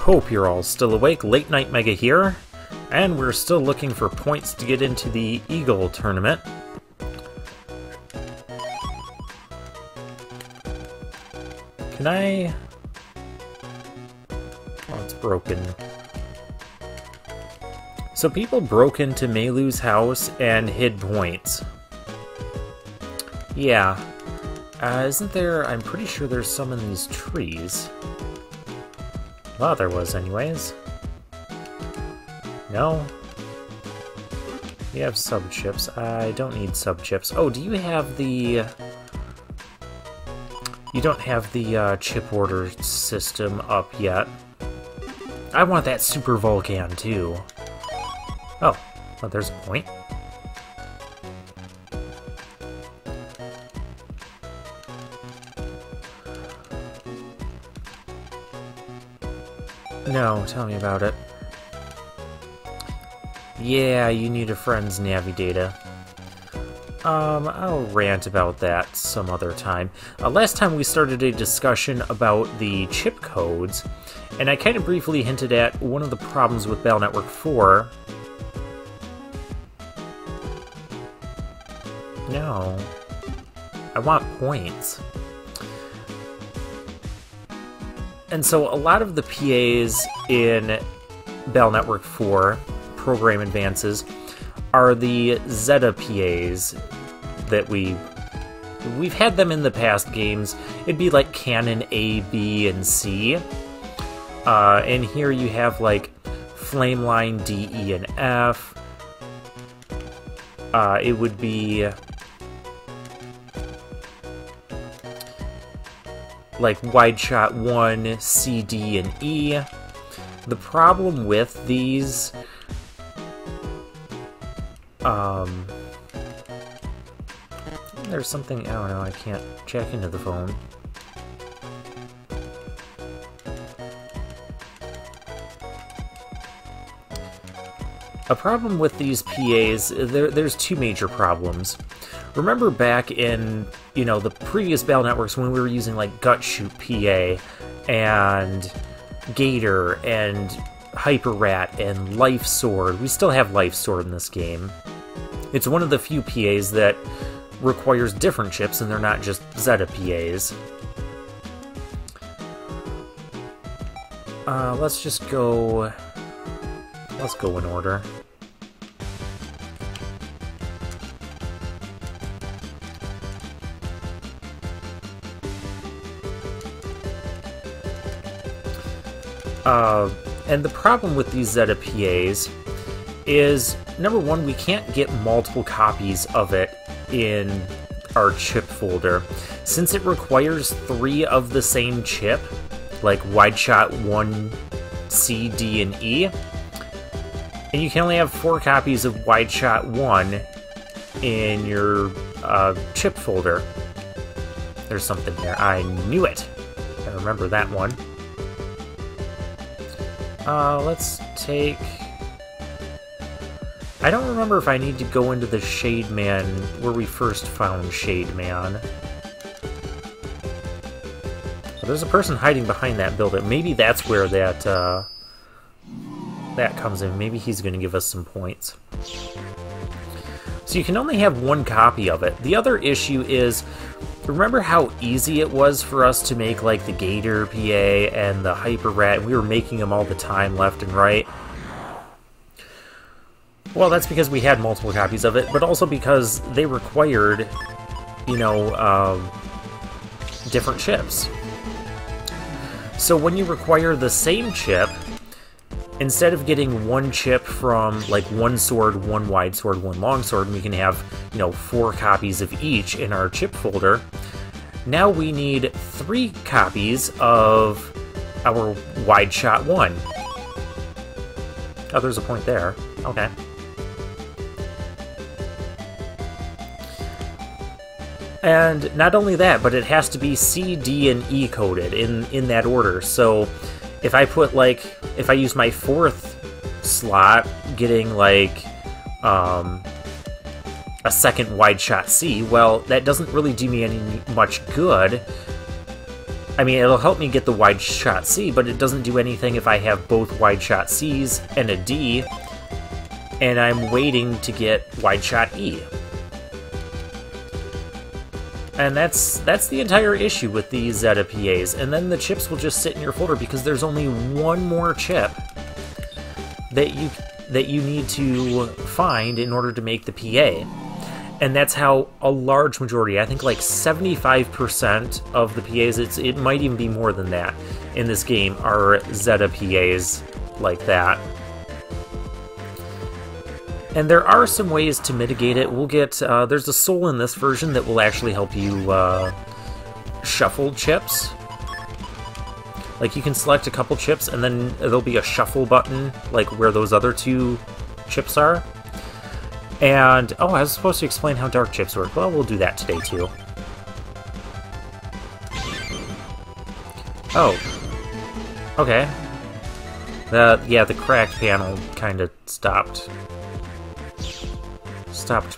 Hope you're all still awake. Late Night Mega here, and we're still looking for points to get into the Eagle tournament. Can I... Oh, it's broken. So people broke into Meilu's house and hid points. Yeah. Isn't there... I'm pretty sure there's some in these trees. Well, there was anyways. No? You have sub-chips. I don't need sub-chips. Oh, do you have the... You don't have the chip order system up yet. I want that Super Volcan, too. Oh, well, there's a point. No, tell me about it. Yeah, you need a friend's Navi data. I'll rant about that some other time. Last time we started a discussion about the chip codes, and I kind of briefly hinted at one of the problems with Battle Network 4. No. I want points. And so a lot of the PAs in Battle Network 4 program advances are the Zeta PAs that we've had them in the past games. It'd be like Cannon A, B, and C. And here you have like Flameline D, E, and F. It would be like Wide Shot 1, C, D, and E. The problem with these there's something, I don't know, I can't check into the phone. A problem with these PAs, there's two major problems. Remember back in, you know, the previous Battle Networks when we were using like Gut Shoot PA and Gator and Hyper Rat and Life Sword. We still have Life Sword in this game. It's one of the few PAs that requires different chips and they're not just Zeta PAs. Let's go in order. And the problem with these Zeta PAs is, number one, we can't get multiple copies of it in our chip folder. Since it requires 3 of the same chip, like Wide Shot 1, C, D, and E, and you can only have 4 copies of Wide Shot 1 in your chip folder. There's something there. I knew it. I remember that one. Let's take... I don't remember if I need to go into the Shade Man where we first found Shade Man. Well, there's a person hiding behind that building. Maybe that's where that comes in. Maybe he's going to give us some points. So you can only have 1 copy of it. The other issue is, remember how easy it was for us to make like the Gator PA and the Hyper Rat? We were making them all the time, left and right. Well, that's because we had multiple copies of it, but also because they required, you know, different chips. So when you require the same chip, instead of getting 1 chip from, like, 1 sword, 1 wide sword, 1 long sword, and we can have, you know, 4 copies of each in our chip folder, now we need 3 copies of our Wide Shot 1. Oh, there's a point there. Okay. And not only that, but it has to be C, D, and E coded in that order. So if I put, like, if I use my 4th slot getting, like, a second Wide Shot C, well, that doesn't really do me any much good I mean, it'll help me get the wide shot C, but it doesn't do anything if I have both wide shot Cs and a D, and I'm waiting to get wide shot E. And that's the entire issue with these Zeta PAs. And then the chips will just sit in your folder because there's only one more chip that you need to find in order to make the PA. And that's how a large majority, I think like 75% of the PAs, it might even be more than that in this game, are Zeta PAs like that. And there are some ways to mitigate it. We'll get, there's a soul in this version that will actually help you shuffle chips. Like you can select a couple chips and then there'll be a shuffle button, like where those other two chips are. And, oh, I was supposed to explain how dark chips work. Well, we'll do that today, too. Oh. Okay. Yeah, the cracked panel kind of stopped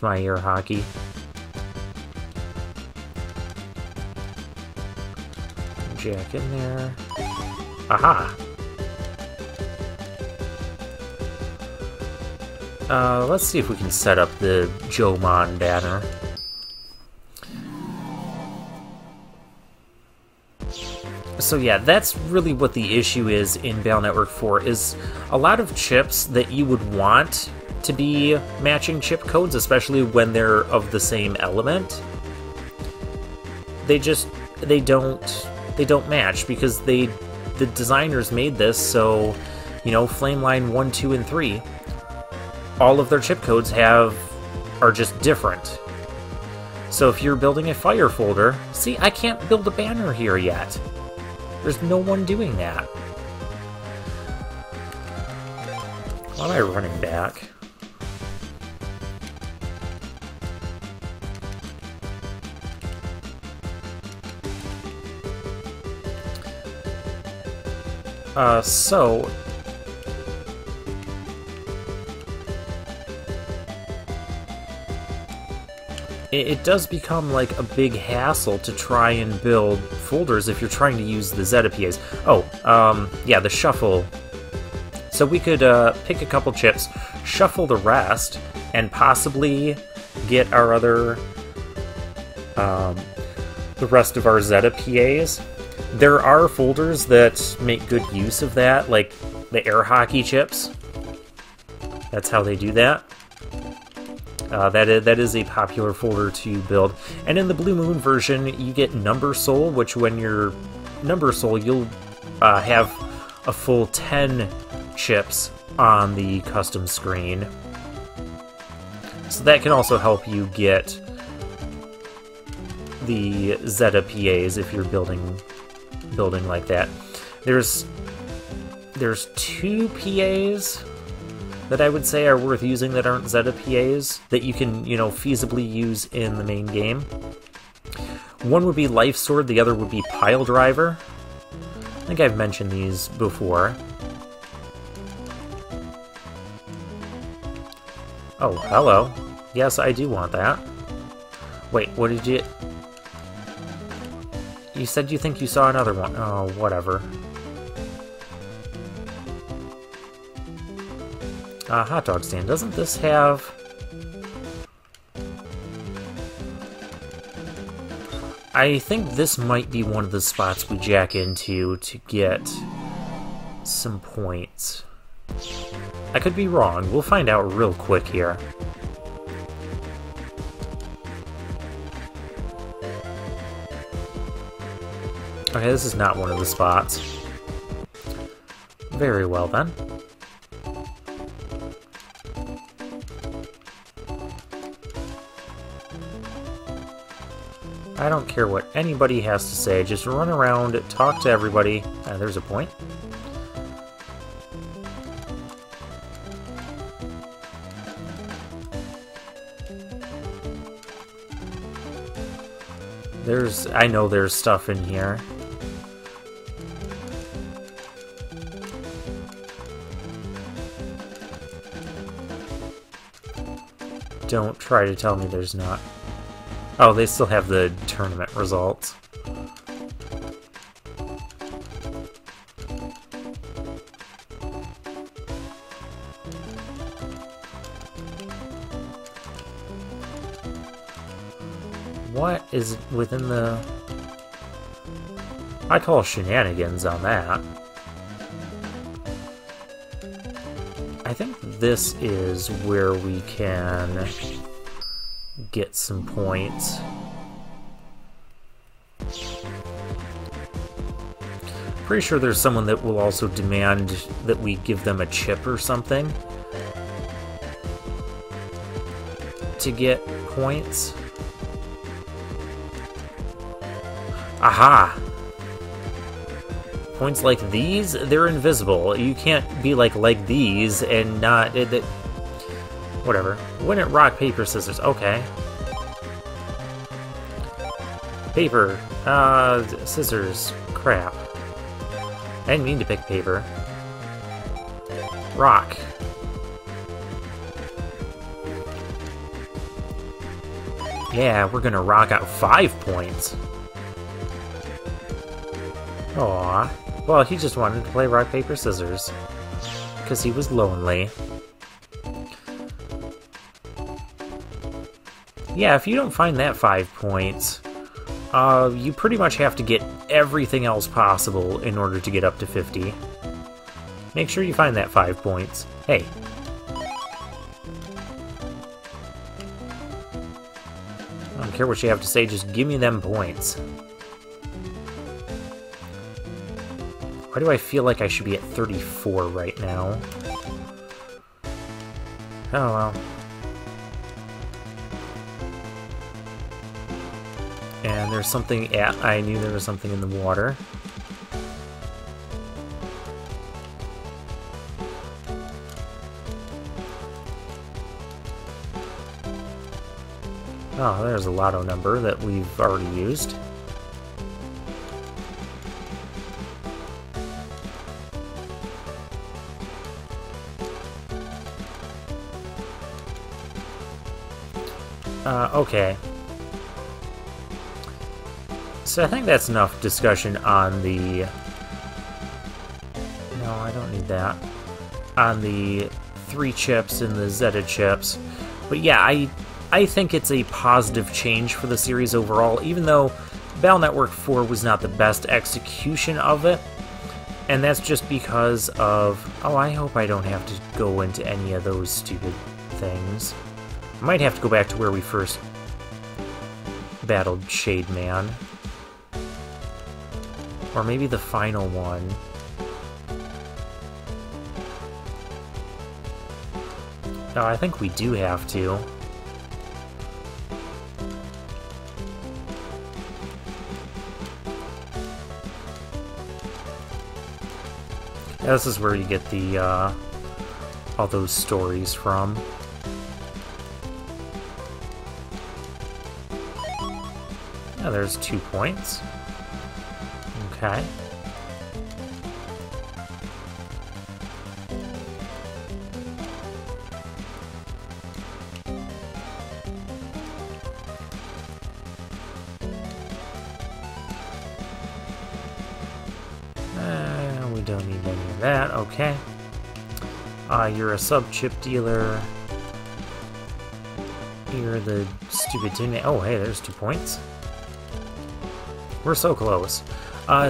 my air hockey. Jack in there. Aha! Let's see if we can set up the Jomon banner. So yeah, that's really what the issue is in Battle Network 4, is a lot of chips that you would want to be matching chip codes, especially when they're of the same element. They don't match because the designers made this so, you know, Flame Line 1, 2, and 3, all of their chip codes are just different. So if you're building a fire folder, see, I can't build a banner here yet. There's no one doing that. Why am I running back? So it does become like a big hassle to try and build folders if you're trying to use the Zeta PAs. Oh, yeah, the shuffle. So we could pick a couple chips, shuffle the rest, and possibly get our other, the rest of our Zeta PAs. There are folders that make good use of that, like the air hockey chips. That's how they do that. That is a popular folder to build. And in the Blue Moon version, you get Number Soul, which when you're Number Soul, you'll have a full 10 chips on the custom screen. So that can also help you get the Zeta PAs if you're building like that. There's 2 PAs that I would say are worth using that aren't Zeta PAs that you can, you know, feasibly use in the main game. One would be Life Sword, the other would be Pile Driver. I think I've mentioned these before. Oh, hello. Yes, I do want that. Wait, what did you... You said you think you saw another one. Oh, whatever. Hot dog stand. Doesn't this have... I think this might be one of the spots we jack into to get some points. I could be wrong. We'll find out real quick here. Okay, this is not one of the spots. Very well, then. I don't care what anybody has to say, just run around, talk to everybody. There's a point. I know there's stuff in here. Don't try to tell me there's not. Oh, they still have the tournament results. what is within the... I call shenanigans on that. I think this is where we can get some points. Pretty sure there's someone that will also demand that we give them a chip or something to get points. Aha! Points like these, they're invisible. You can't be like these and not... whatever. Win it, rock, paper, scissors. Okay. Paper. Scissors. Crap. I didn't mean to pick paper. Rock. Yeah, we're gonna rock out 5 points. Aww. Well, he just wanted to play rock, paper, scissors. Because he was lonely. Yeah, if you don't find that 5 points, you pretty much have to get everything else possible in order to get up to 50. Make sure you find that 5 points. Hey. I don't care what you have to say, just give me them points. Why do I feel like I should be at 34 right now? Oh well. And there's something I knew there was something in the water. Oh, there's a lotto number that we've already used. Okay. So I think that's enough discussion on the... No, I don't need that. On the 3 chips and the Zeta chips. But yeah, I think it's a positive change for the series overall, even though Battle Network 4 was not the best execution of it. And that's just because of... Oh, I hope I don't have to go into any of those stupid things. I might have to go back to where we first battled Shade Man. Or maybe the final one. No, I think we do have to. Yeah, this is where you get the, all those stories from. Yeah, there's 2 points. Okay. We don't need any of that. Okay. You're a sub-chip dealer. You're the stupid tin. Oh, hey, there's 2 points. We're so close.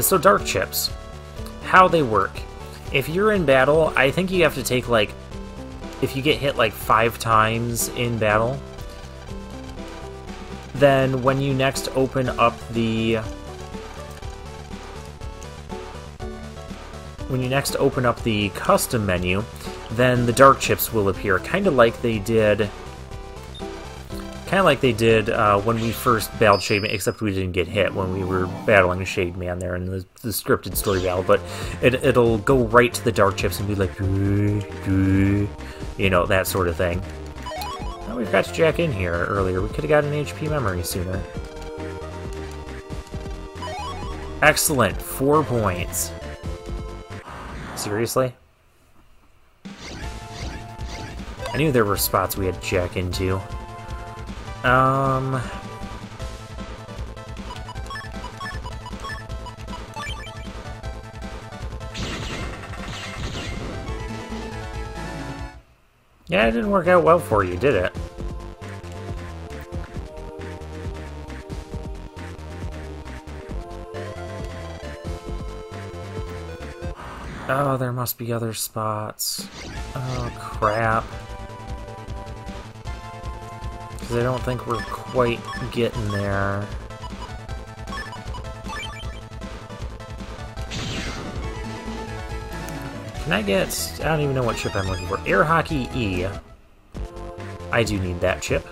So dark chips, how they work. If you're in battle, I think you have to take, like, if you get hit like 5 times in battle, then when you next open up the custom menu, then the dark chips will appear, kind of like they did when we first battled Shade Man, except we didn't get hit when we were battling Shade Man there in the scripted story battle, but it'll go right to the dark chips and be like, you know, that sort of thing. Oh, we forgot to jack in here earlier. We could have got an HP memory sooner. Excellent, 4 points. Seriously? I knew there were spots we had to jack into. Yeah, it didn't work out well for you, did it? Oh, there must be other spots. Oh, crap. Because I don't think we're quite getting there. Can I get... I don't even know what chip I'm looking for. Air Hockey E. I do need that chip.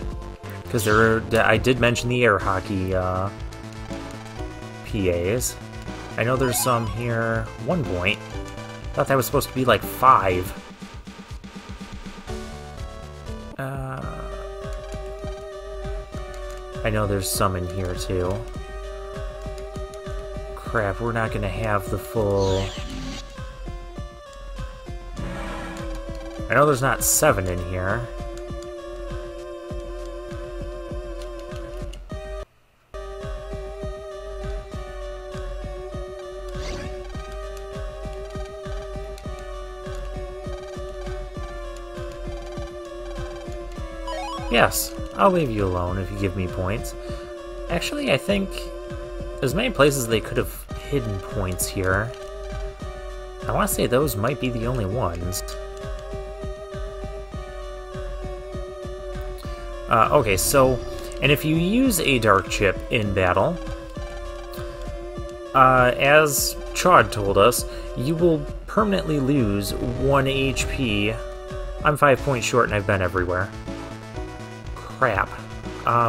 Because I did mention the Air Hockey PAs. I know there's some here. 1 point. Thought that was supposed to be like 5. I know there's some in here too. Crap, we're not gonna have the full... I know there's not 7 in here. Yes, I'll leave you alone if you give me points. Actually, I think there's many places they could have hidden points here. I want to say those might be the only ones. Okay, so, and if you use a dark chip in battle, as Chad told us, you will permanently lose 1 HP. I'm 5 points short and I've been everywhere. Crap.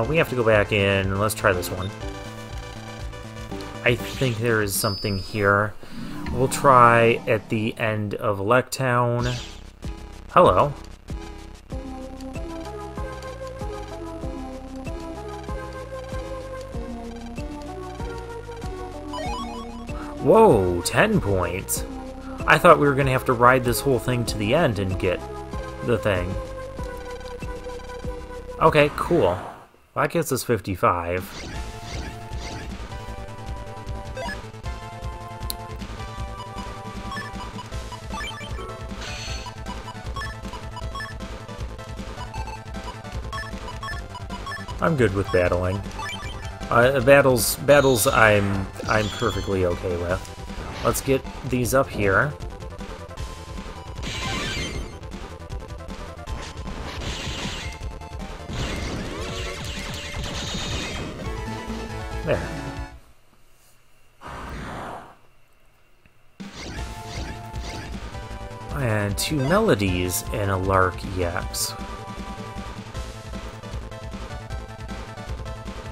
We have to go back in. Let's try this one. I think there is something here. We'll try at the end of Electown. Hello. Whoa, 10 points. I thought we were going to have to ride this whole thing to the end and get the thing. Okay, cool. That gets us 55. I'm good with battling. Battles I'm perfectly okay with. Let's get these up here. There. And 2 melodies and a Lark EX.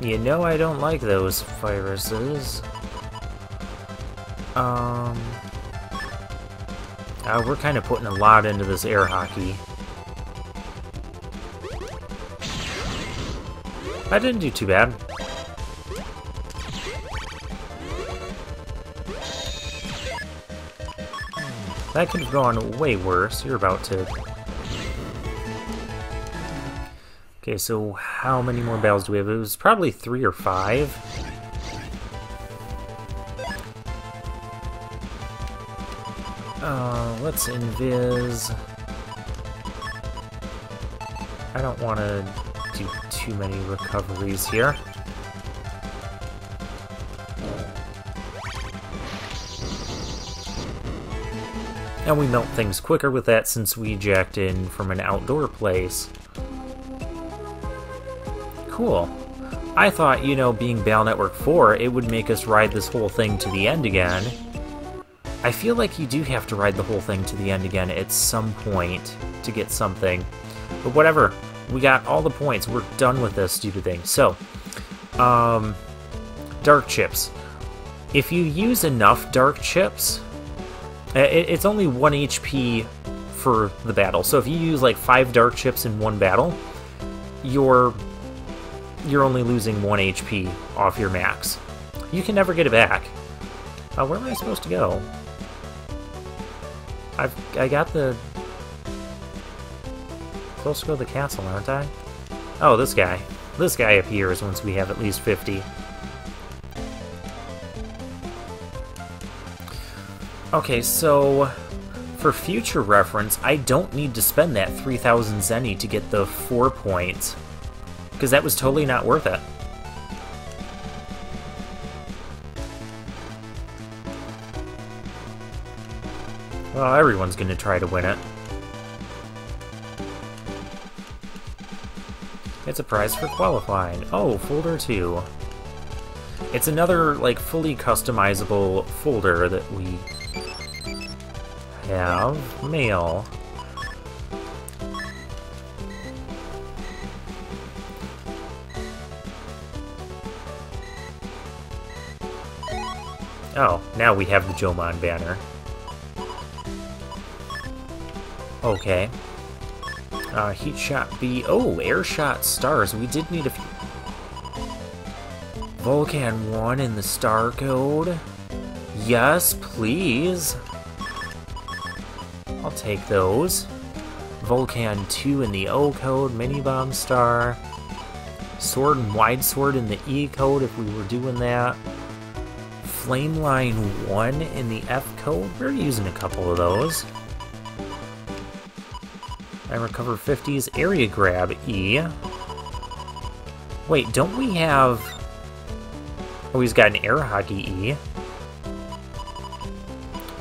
You know I don't like those viruses. We're kind of putting a lot into this air hockey. I didn't do too bad. That could have gone way worse. You're about to... Okay, so how many more battles do we have? It was probably 3 or 5. Let's invis. I don't want to do too many recoveries here. And we melt things quicker with that since we jacked in from an outdoor place. Cool. I thought, you know, being Battle Network 4, it would make us ride this whole thing to the end again. I feel like you do have to ride the whole thing to the end again at some point to get something. But whatever. We got all the points. We're done with this stupid thing. So, dark chips. If you use enough dark chips, it's only 1 HP for the battle. So if you use like 5 dark chips in one battle, you're only losing 1 HP off your max. You can never get it back. Where am I supposed to go? I got the... Supposed to go to the castle, aren't I? Oh, this guy. This guy appears once we have at least 50. Okay, so for future reference, I don't need to spend that 3,000 zenny to get the 4 points, because that was totally not worth it. Well, everyone's gonna try to win it. It's a prize for qualifying. Oh, folder 2. It's another, like, fully customizable folder that we have. Mail. Oh, now we have the Jomon banner. Okay. Heat shot B. Oh, air shot stars. We did need a few. Volcan 1 in the star code. Yes, please. I'll take those. Volcan 2 in the O code. Mini bomb star. Sword and wide sword in the E code if we were doing that. Flame line 1 in the F code. We're using a couple of those. I recover 50s. Area grab E. Wait, don't we have... Oh, he's got an air hockey E.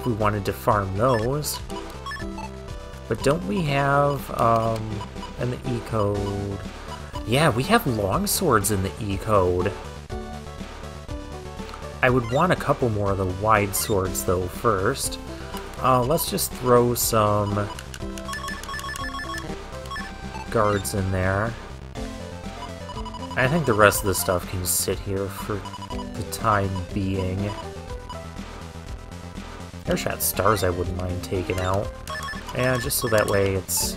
We wanted to farm those. But don't we have, in the E code... Yeah, we have long swords in the E code. I would want a couple more of the wide swords, though, first. Let's just throw some guards in there. I think the rest of the stuff can sit here for the time being. Airshot stars I wouldn't mind taking out. And just so that way it's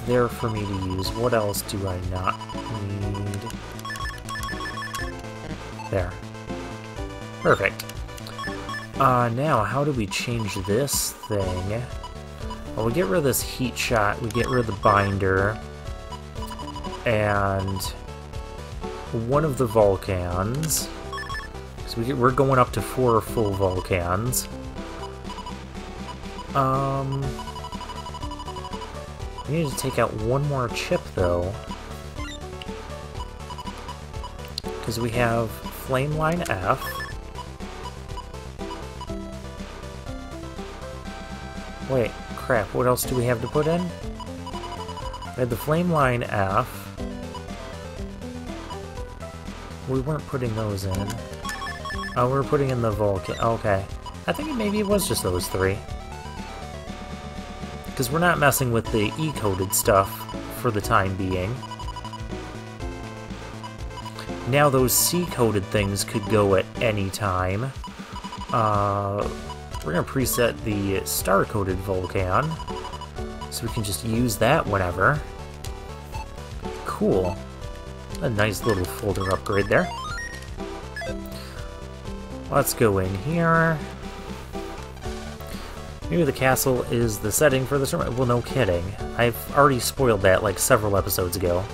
there for me to use. What else do I not need? There. Perfect. Now, how do we change this thing? Well, we get rid of this heat shot, we get rid of the binder, and one of the Vulcans. So we're going up to 4 full Vulcans. We need to take out one more chip, though. Because we have Flame Line F. Wait, crap, what else do we have to put in? We had the Flame Line F. We weren't putting those in. Oh, we were putting in the Vulcan. Okay. I think maybe it was just those 3. Because we're not messing with the E-coded stuff for the time being. Now those C-coded things could go at any time. We're going to preset the star-coded Vulcan, so we can just use that whenever. Cool. A nice little folder upgrade there. Let's go in here. Maybe the castle is the setting for the tournament. Well, no kidding. I've already spoiled that like several episodes ago.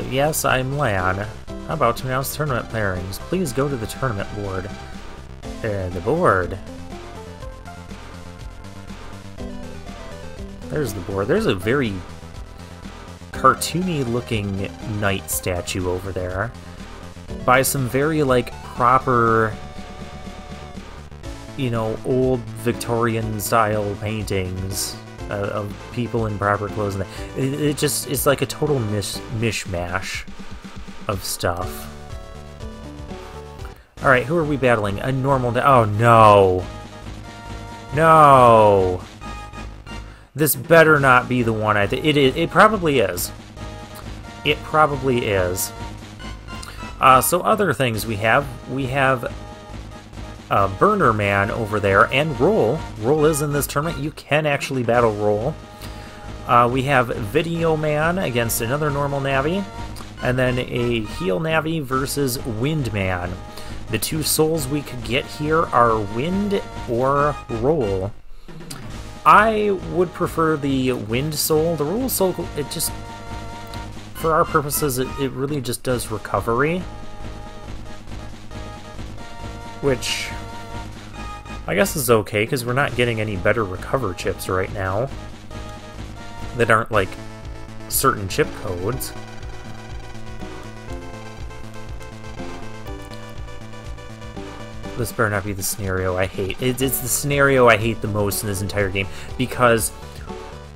Yes, I'm Lan. How about to announce tournament pairings? Please go to the tournament board. The board. There's the board. There's a very cartoony-looking knight statue over there. By some very, like, proper, you know, old Victorian-style paintings of people in proper clothes. And it's like a total mishmash of stuff. Alright, who are we battling? A normal... Oh, no! No! This better not be the one I think... It probably is. It probably is. So other things we have Burner Man over there, and Roll. Roll is in this tournament. You can actually battle Roll. We have Video Man against another normal Navi, and then a Heal Navi versus Wind Man. The 2 souls we could get here are Wind or Roll. I would prefer the Wind soul. The Roll soul, it just, for our purposes, it really just does recovery. Which, I guess is okay, because we're not getting any better recover chips right now that aren't, like, certain chip codes. This better not be the scenario I hate. It's the scenario I hate the most in this entire game, because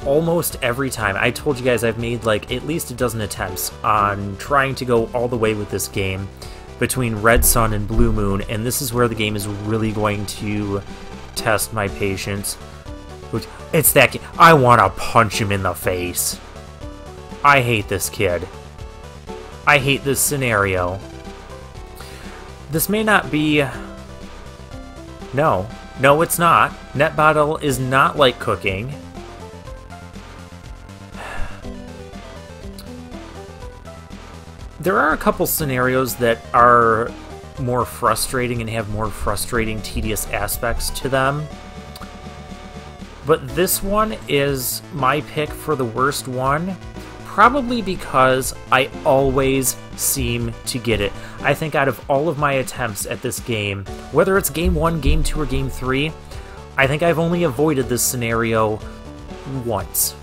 almost every time, I told you guys I've made like at least a dozen attempts on trying to go all the way with this game between Red Sun and Blue Moon, and this is where the game is really going to test my patience. It's that kid. I want to punch him in the face. I hate this kid. I hate this scenario. This may not be... No, it's not. Net Battle is not like cooking. There are a couple scenarios that are more frustrating and have more frustrating, tedious aspects to them. But this one is my pick for the worst one, probably because I always seem to get it. I think out of all of my attempts at this game, whether it's Game 1, Game 2, or Game 3, I think I've only avoided this scenario once.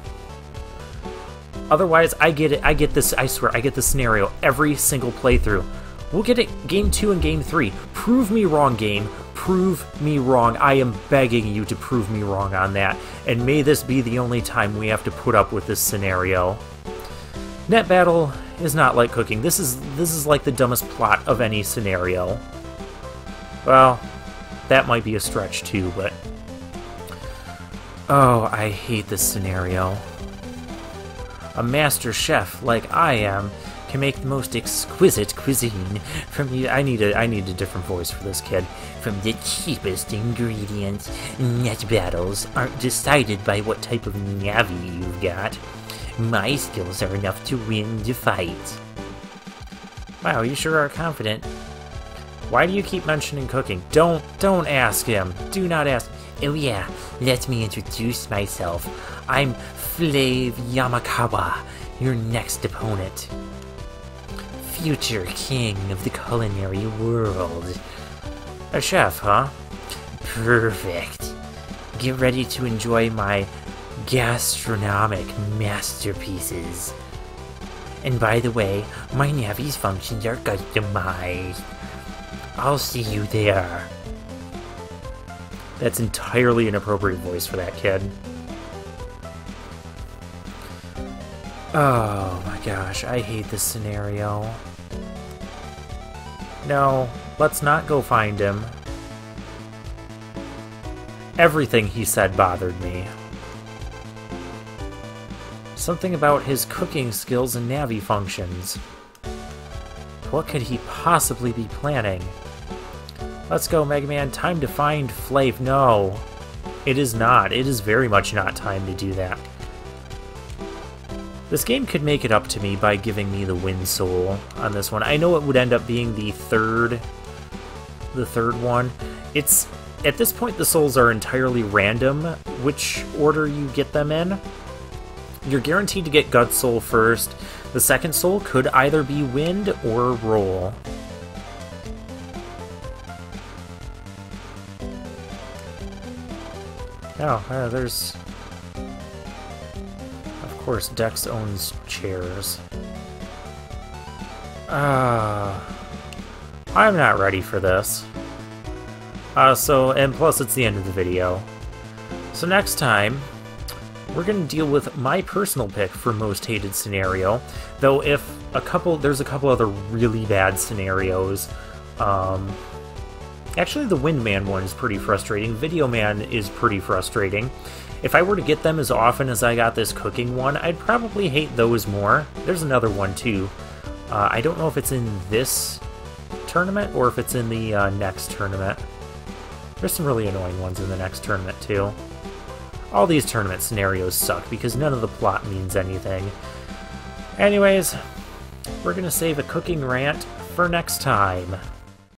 Otherwise, I get it. I get this. I swear, I get this scenario every single playthrough. We'll get it Game 2 and Game 3. Prove me wrong, game. Prove me wrong. I am begging you to prove me wrong on that. And may this be the only time we have to put up with this scenario. Net Battle is not like cooking. This is like the dumbest plot of any scenario. Well, that might be a stretch too, but... Oh, I hate this scenario. A master chef like I am can make the most exquisite cuisine from you. I need a different voice for this kid. From the cheapest ingredients. Net battles aren't decided by what type of Navi you've got. My skills are enough to win the fight. Wow, you sure are confident. Why do you keep mentioning cooking? Don't ask him. Do not ask. Oh yeah, let me introduce myself. I'm Flav Yamakawa, your next opponent. Future king of the culinary world. A chef, huh? Perfect. Get ready to enjoy my gastronomic masterpieces. And by the way, my Navi's functions are customized. I'll see you there. That's entirely inappropriate voice for that kid. Oh my gosh, I hate this scenario. No, let's not go find him. Everything he said bothered me. Something about his cooking skills and Navi functions. What could he possibly be planning? Let's go, Mega Man. Time to find Flav. No, it is not. It is very much not time to do that. This game could make it up to me by giving me the win soul on this one. I know it would end up being the third one. It's at this point the souls are entirely random which order you get them in. You're guaranteed to get Gut Soul first. The second soul could either be Wind or Roll. Oh, there's... Of course, Dex owns chairs. I'm not ready for this. And plus it's the end of the video. So next time, we're going to deal with my personal pick for most hated scenario. Though there's a couple other really bad scenarios. Actually, the Windman one is pretty frustrating. Video Man is pretty frustrating. If I were to get them as often as I got this cooking one, I'd probably hate those more. There's another one, too. I don't know if it's in this tournament or if it's in the next tournament. There's some really annoying ones in the next tournament, too. All these tournament scenarios suck because none of the plot means anything. Anyways, we're going to save a cooking rant for next time.